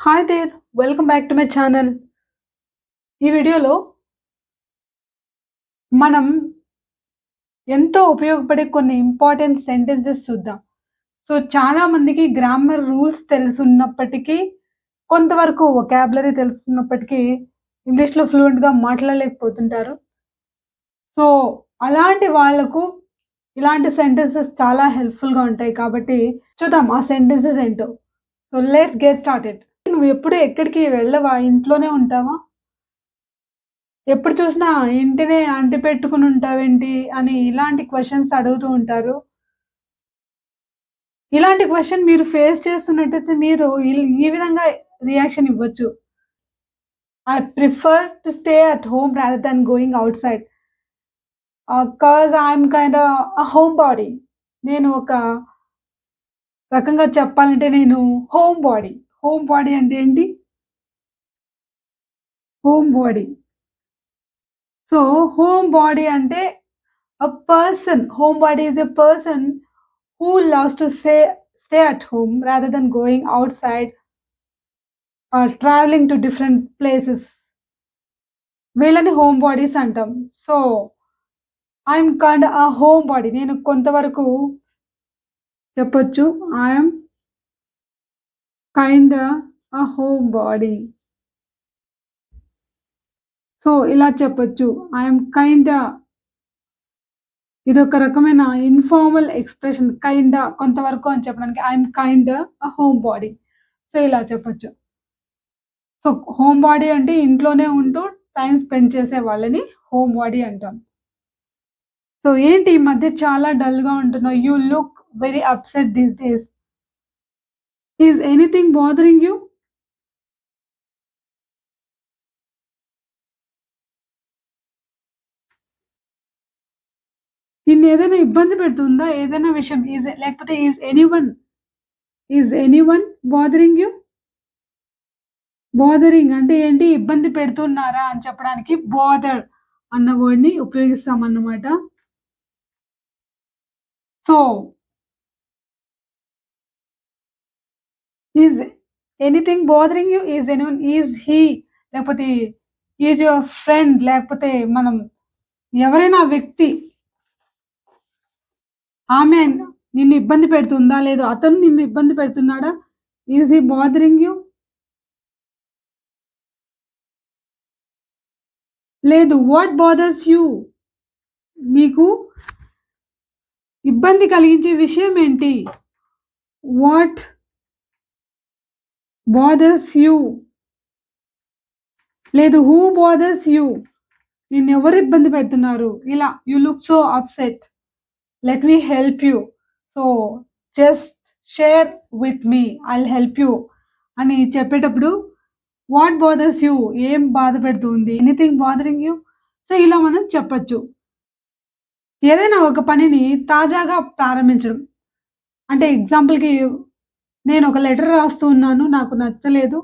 Hi there! Welcome back to my channel. ఈ వీడియోలో మనం ఎంతో ఉపయోగపడే కొన్ని ఇంపార్టెంట్ సెంటెన్సెస్ చూద్దాం. చాలా మందికి గ్రామర్ రూల్స్ తెలుసున్నప్పటికీ, కొంతవరకు వొకాబులరీ తెలుసుకున్నప్పటికీ, ఇంగ్లీష్‌లో ఫ్లూయెంట్‌గా మాట్లాడలేకపోతుంటారు. సో, అలాంటి వాళ్ళకు ఇలాంటి సెంటెన్సెస్ చాలా హెల్ప్‌ఫుల్‌గా ఉంటాయి. కాబట్టి చూద్దాం ఆ సెంటెన్సెస్ ఏంటో. Let's get started. నువ్వు ఎప్పుడు ఎక్కడికి వెళ్ళవా? ఇంట్లోనే ఉంటావా? ఎప్పుడు చూసినా ఇంటినే అంటిపెట్టుకొని ఉంటావేంటి అని ఇలాంటి క్వెషన్స్ అడుగుతూ ఉంటారు. ఇలాంటి క్వెషన్ మీరు ఫేస్ చేస్తున్నట్టయితే మీరు ఈ విధంగా రియాక్షన్ ఇవ్వచ్చు. I prefer to stay at home rather than going outside. 'Cause I'm కైండా a home body. నేను ఒక రకంగా చెప్పాలంటే నేను హోమ్ బాడీ. హోమ్ బాడీ అంటే ఏంటి? Home body. హోమ్ బాడీ అంటే home body is a person who loves to stay at home rather than going outside or traveling to different places. వీళ్ళని home bodies అంటాం. So, I'm kind a home body. నేను కొంతవరకు చెప్పొచ్చు. I'm kind a home body. ఇలా చెప్పొచ్చు. I'm kind ఇదొక రకమైన informal expression కొంతవరకు అని చెప్పడానికి I'm kind a home body. ఇలా చెప్పొచ్చు. హోమ్ బాడీ అంటే ఇంట్లోనే ఉంటూ టైమ్ స్పెండ్ చేసే వాళ్ళని హోమ్ బాడీ అంటాం. ఏంటి ఈ మధ్య చాలా డల్‌గా ఉంటున్నావు? You look very upset these days. Is anything bothering you? నిన్నేదైనా ఇబ్బంది పెడుతుందా? ఏదైనా విషయం లేకపోతే is anyone bothering you? Bothering అంటే ఏంటి? ఇబ్బంది పెడుతున్నారా అని చెప్పడానికి బాదర్ అన్న వర్డ్‌ని ఉపయోగిస్తామన్నమాట. So, is anything bothering you? Is he లేకపోతే ఈజ్ యువర్ ఫ్రెండ్ లేకపోతే మనం ఎవరైనా వ్యక్తి ఆమె నిన్ను ఇబ్బంది పెడుతుందా? లేదు అతను నిన్ను ఇబ్బంది పెడుతున్నాడా? Is he bothering you? లేదు వాట్ బాదర్స్ యూ? నీకు ఇబ్బంది కలిగించే విషయం ఏంటి? What bothers you? లేదు హూ బాదర్స్ యూ? నిన్నెవరు ఇబ్బంది పెడుతున్నారు? ఇలా you look so upset. Let me help you. So, just share with me. I'll help you అని చెప్పేటప్పుడు వాట్ బాదర్స్ యూ? ఏం బాధ పెడుతుంది? Anything bothering you? ఇలా మనం చెప్పొచ్చు. ఏదైనా ఒక పనిని తాజాగా ప్రారంభించడం. అంటే ఎగ్జాంపుల్‌కి నేను ఒక లెటర్ రాస్తూ ఉన్నాను. నాకు నచ్చలేదు.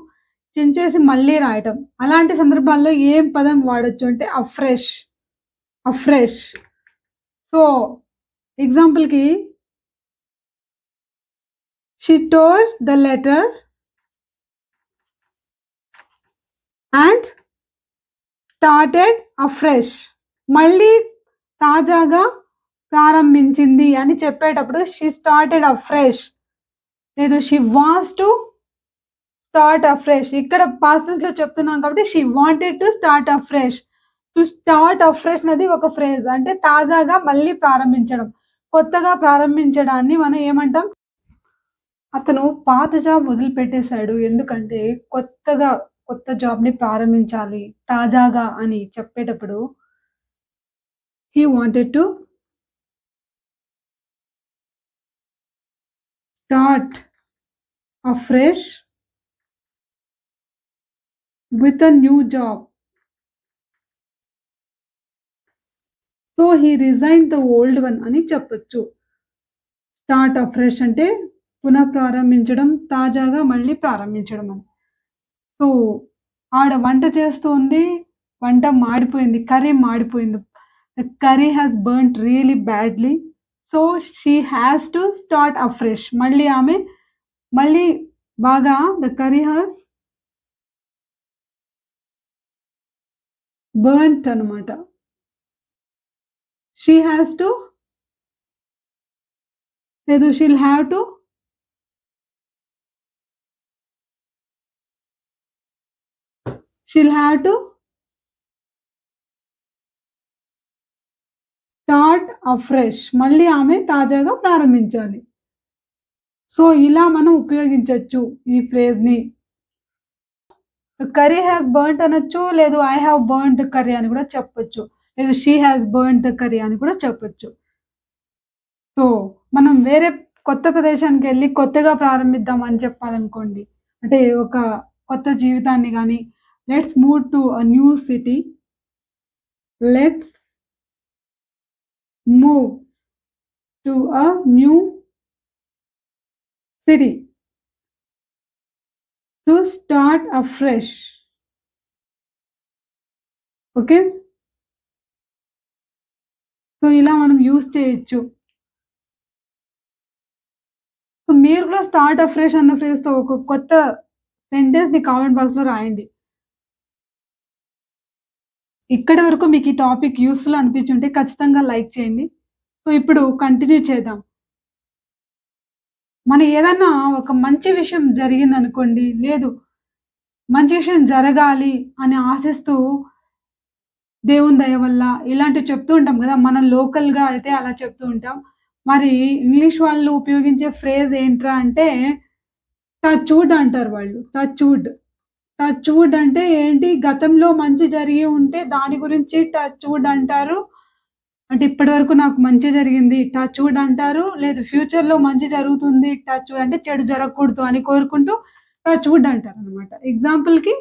చించేసి మళ్ళీ రాయటం. అలాంటి సందర్భాల్లో ఏం పదం వాడొచ్చు అంటే అఫ్రెష్. అఫ్రెష్. సో, ఎగ్జాంపుల్‌కి she tore the letter and started afresh. మళ్ళీ తాజాగా ప్రారంభించింది అని చెప్పేటప్పుడు షీ స్టార్టెడ్ అఫ్రెష్. లేదు she wants to start afresh. ఇక్కడ పాస్ట్ టెన్స్‌లో చెప్తున్నాం కాబట్టి she wanted to start afresh. To start afresh అనేది ఒక ఫ్రేజ్. అంటే తాజాగా మళ్ళీ ప్రారంభించడం. కొత్తగా ప్రారంభించడాన్ని మనం ఏమంటాం? అతను పాత జాబ్ వదిలిపెట్టేసాడు. ఎందుకంటే కొత్త జాబ్‌ని ప్రారంభించాలి. తాజాగా అని చెప్పేటప్పుడు he wanted to start afresh with a new job. He resigned the old one అని చెప్పొచ్చు. స్టార్ట్ అఫ్రెష్ అంటే పునః ప్రారంభించడం, తాజాగా మళ్ళీ ప్రారంభించడం అని. సో, ఆవిడ వంట చేస్తూ ఉంది. వంట మాడిపోయింది. కర్రీ మాడిపోయింది. The curry has burnt really badly. So, she has to start afresh. మళ్ళీ బాగా ద కర్రీ హాస్ బర్న్ట్ అనమాట. షీ హ్యాస్ టు లేదు she'll have to she'll have to start afresh. మళ్ళీ ఆమె తాజాగా ప్రారంభించాలి. సో ఇలా మనం ఉపయోగించొచ్చు ఈ ఫ్రేజ్‌ని. కర్రీ హ్యాస్ బర్న్ట్ అనొచ్చు. లేదు ఐ హావ్ బర్న్డ్ కర్రీ అని కూడా చెప్పొచ్చు. లేదు షీ హాస్ బర్న్డ్ కర్రీ అని కూడా చెప్పొచ్చు. సో మనం వేరే కొత్త ప్రదేశానికెళ్ళి కొత్తగా ప్రారంభిద్దాం అని చెప్పాలనుకోండి. అంటే ఒక కొత్త జీవితాన్ని గాని, let's move to a new city. Let's move to a new city to start afresh. Okay. So ఇలా మనం యూజ్ చేయొచ్చు. సో మీరు కూడా స్టార్ట్ అఫ్రెష్ అన్న ఫ్రేజ్‌తో ఒక కొత్త సెంటెన్స్‌ని కామెంట్ బాక్స్‌లో రాయండి. ఇక్కడి వరకు మీకు ఈ టాపిక్ యూజ్‌ఫుల్ అనిపించుంటే ఖచ్చితంగా లైక్ చేయండి. సో ఇప్పుడు కంటిన్యూ చేద్దాం. మన ఏదన్నా ఒక మంచి విషయం జరిగిందనుకోండి, లేదు మంచి విషయం జరగాలి అని ఆశిస్తూ దేవుని దయ వల్ల ఇలాంటివి చెప్తూ ఉంటాం గదా! మనం లోకల్‌గా అయితే అలా చెప్తూ ఉంటాం. మరి ఇంగ్లీష్ వాళ్ళు ఉపయోగించే ఫ్రేజ్ ఏంట్రా అంటే టచ్ వుడ్ అంటారు వాళ్ళు. Touch wood. టచ్ వుడ్ అంటే ఏంటి? గతంలో మంచి జరిగి ఉంటే దాని గురించి టచ్ వుడ్ అంటారు. అంటే ఇప్పటివరకు నాకు మంచి జరిగింది. టచ్ వుడ్ అంటారు. లేదు ఫ్యూచర్‌లో మంచి జరుగుతుంది. టచ్ వుడ్ అంటే చెడు జరగకూడదు అని కోరుకుంటూ టచ్ వుడ్ అంటారనమాట. ఎగ్జాంపుల్‌కి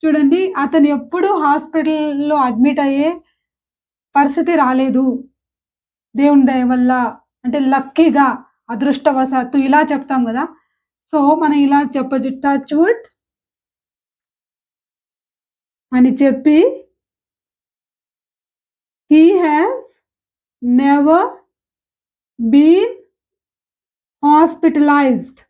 చూడండి అతను ఎప్పుడు హాస్పిటల్‌లో అడ్మిట్ అయ్యే పరిస్థితి రాలేదు. దేవుని దయ వల్ల అంటే లక్కీగా, అదృష్టవశాత్తు ఇలా చెప్తాం గదా! సో, మనం ఇలా చెప్పొచ్చు. టచ్ వుడ్ అని చెప్పి he has never been hospitalised.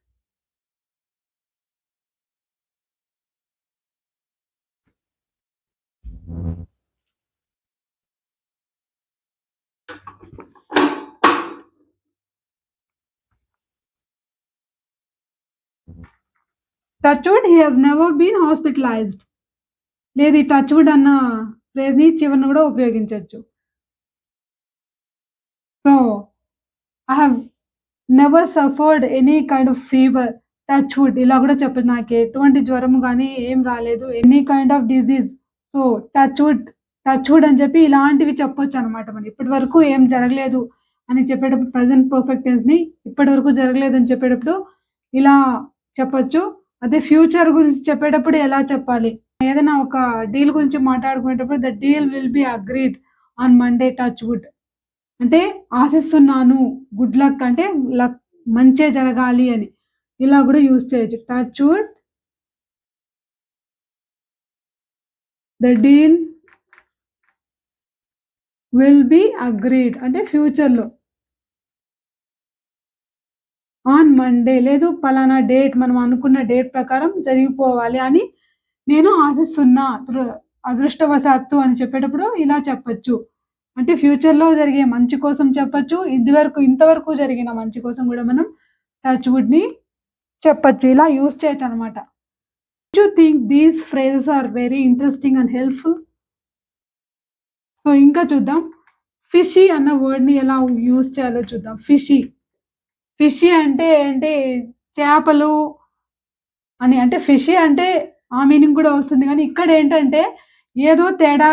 Touch wood he has never been hospitalised. లేదు ఈ టచ్ వుడ్ అన్న ఫ్రేజ్‌ని చివరన గూడా ఉపయోగించొచ్చు. So, I have never suffered any kind of fever. Touch wood ఇలా గూడా చెప్పొచ్చు. నాకు ఎటువంటి జ్వరం గాని ఏం రాలేదు. Any kind of disease. So, touch wood, touch wood అని చెప్పి ఇలాంటివి చెప్పొచ్చనమాట మనం. ఇప్పటి వరకు ఏం జరగలేదు అని చెప్పేటప్పుడు ప్రెజెంట్ పర్ఫెక్ట్ టెన్స్‌ని ఇప్పటి వరకు జరగలేదని చెప్పేటప్పుడు ఇలా చెప్పొచ్చు. అదే ఫ్యూచర్ గురించి చెప్పేటప్పుడు ఎలా చెప్పాలి? ఏదైనా ఒక డీల్ గురించి మాట్లాడుకునేటప్పుడు the deal will be agreed on Monday touch wood. అంటే ఆశిస్తున్నాను. గుడ్ లక్ అంటే లక్ మంచే జరగాలి అని. ఇలా గూడా యూజ్ చేయొచ్చు. Touch wood the deal will be agreed అంటే ఫ్యూచర్‌లో. ఆన్ మండే లేదు పలానా డేట్ మనం అనుకున్న డేట్ ప్రకారం జరిగిపోవాలి అని నేను ఆశిస్తున్నా. అదృష్టవశాత్తు అని చెప్పేటప్పుడు ఇలా చెప్పొచ్చు. అంటే ఫ్యూచర్‌లో జరిగే మంచి కోసం చెప్పొచ్చు. ఇంతవరకు జరిగిన మంచి కోసం గూడా మనం టచ్ వుడ్‌ని చెప్పొచ్చు. ఇలా యూజ్ చేయొచ్చనమాట. You think these phrases are very interesting and helpful? So, ఇంకా చూద్దాం. ఫిషీ అన్న వర్డ్‌ని ఎలా యూజ్ చేయాలో చూద్దాం. ఫిషీ. ఫిషీ అంటే చేపలు అని. అంటే ఫిషీ అంటే ఆ మీనింగ్ కూడా వస్తుంది గానీ, ఇక్కడేంటంటే ఏదో తేడా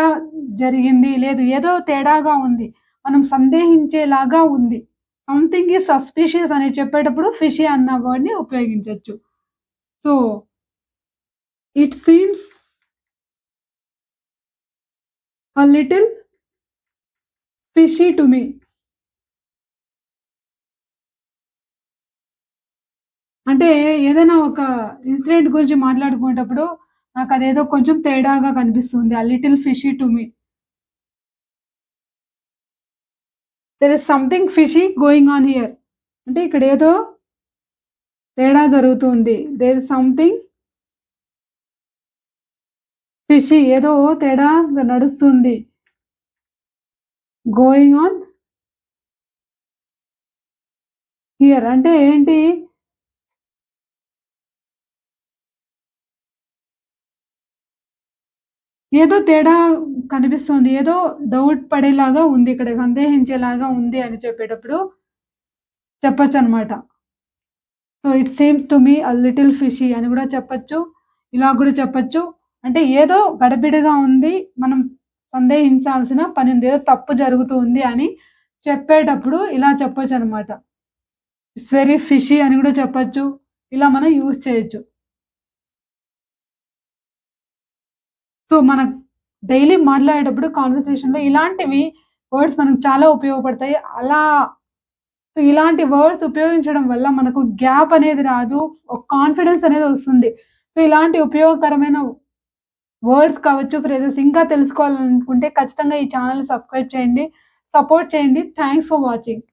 జరిగింది. లేదు ఏదో తేడాగా ఉంది. మనం సందేహించేలాగా ఉంది. సంథింగ్ ఈజ్ సస్పిషియస్ అని చెప్పేటప్పుడు ఫిషీ అన్న వర్డ్‌ని ఉపయోగించొచ్చు. So, it seems a little fishy to me. అంటే ఏదైనా ఒక ఇన్సిడెంట్ గురించి మాట్లాడుకునేటప్పుడు నాకదేదో కొంచెం తేడాగా కనిపిస్తుంది. A little fishy to me. There is something fishy going on here. అంటే ఇక్కడేదో తేడా జరుగుతుంది. దేర్ ఈస్ సంథింగ్ ఫిషీ ఏదో తేడాగా నడుస్తుంది. గోయింగ్ ఆన్ హియర్ అంటే ఏంటి? ఏదో తేడా కనిపిస్తుంది. ఏదో డౌట్ పడేలాగా ఉంది. ఇక్కడ సందేహించేలాగా ఉంది అని చెప్పేటప్పుడు చెప్పొచ్చనమాట. So, it seems to me a little fishy అని గూడా చెప్పొచ్చు. ఇలా గూడా చెప్పొచ్చు. అంటే ఏదో గడబిడగా ఉంది. మనం సందేహించాల్సిన పనుంది. ఏదో తప్పు జరుగుతూ ఉంది అని చెప్పేటప్పుడు ఇలా చెప్పొచ్చనమాట. ఇట్స్ వెరీ ఫిషీ అని గూడా చెప్పొచ్చు. ఇలా మనం యూజ్ చేయొచ్చు. సో, మన డైలీ మాట్లాడేటప్పుడు కాన్వర్సేషన్‌లో ఇలాంటివి వర్డ్స్ మనకు చాలా ఉపయోగపడతాయి. సో, ఇలాంటి వర్డ్స్ ఉపయోగించడం వల్ల మనకు గ్యాప్ అనేది రాదు. ఒక కాన్ఫిడెన్స్ అనేది వస్తుంది. సో, ఇలాంటి ఉపయోగకరమైన వర్డ్స్ కావచ్చు, ఫ్రేజెస్ ఇంకా తెలుసుకోవాలనుకుంటే ఖచ్చితంగా ఈ ఛానెల్‌ని సబ్స్క్రైబ్ చేయండి. సపోర్ట్ చేయండి. Thanks for watching.